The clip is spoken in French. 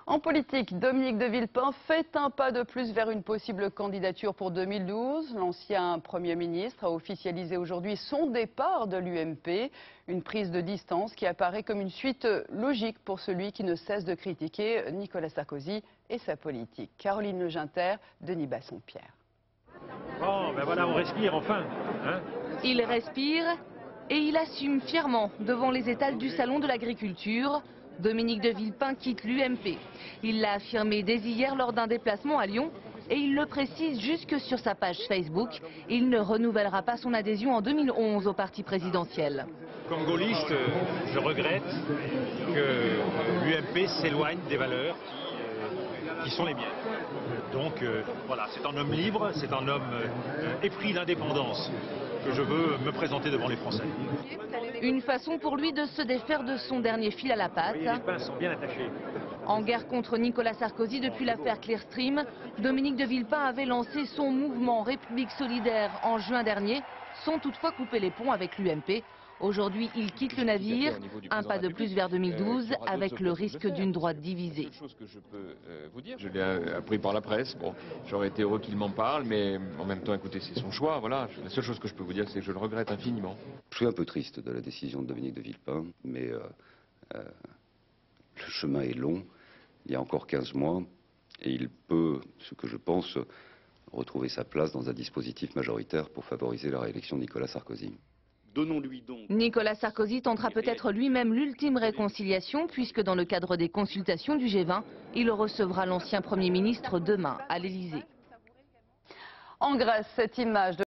En politique, Dominique de Villepin fait un pas de plus vers une possible candidature pour 2012. L'ancien Premier ministre a officialisé aujourd'hui son départ de l'UMP. Une prise de distance qui apparaît comme une suite logique pour celui qui ne cesse de critiquer Nicolas Sarkozy et sa politique. Caroline Leginter, Denis Basson-Pierre. Bon, ben voilà, on respire enfin. Il respire et il assume fièrement devant les étals du Salon de l'Agriculture. Dominique de Villepin quitte l'UMP. Il l'a affirmé dès hier lors d'un déplacement à Lyon et il le précise jusque sur sa page Facebook. Il ne renouvellera pas son adhésion en 2011 au parti présidentiel. Comme gaulliste, je regrette que l'UMP s'éloigne des valeurs qui sont les miennes. Donc voilà, c'est un homme libre, c'est un homme épris d'indépendance que je veux me présenter devant les Français. Une façon pour lui de se défaire de son dernier fil à la patte. Oui, les pinces sont bien attachées. En guerre contre Nicolas Sarkozy depuis l'affaire Clearstream, Dominique de Villepin avait lancé son mouvement République solidaire en juin dernier, sans toutefois couper les ponts avec l'UMP. Aujourd'hui, il quitte le navire, un pas de plus vers 2012, avec le risque d'une droite divisée. Je l'ai appris par la presse. Bon, j'aurais été heureux qu'il m'en parle, mais en même temps, écoutez, c'est son choix. Voilà. La seule chose que je peux vous dire, c'est que je le regrette infiniment. Je suis un peu triste de la décision de Dominique de Villepin, mais le chemin est long. Il y a encore 15 mois, et il peut, ce que je pense, retrouver sa place dans un dispositif majoritaire pour favoriser la réélection de Nicolas Sarkozy. Donnons-lui donc. Nicolas Sarkozy tentera peut-être lui-même l'ultime réconciliation, puisque dans le cadre des consultations du G20, il recevra l'ancien Premier ministre demain à l'Élysée. En Grèce, cette image de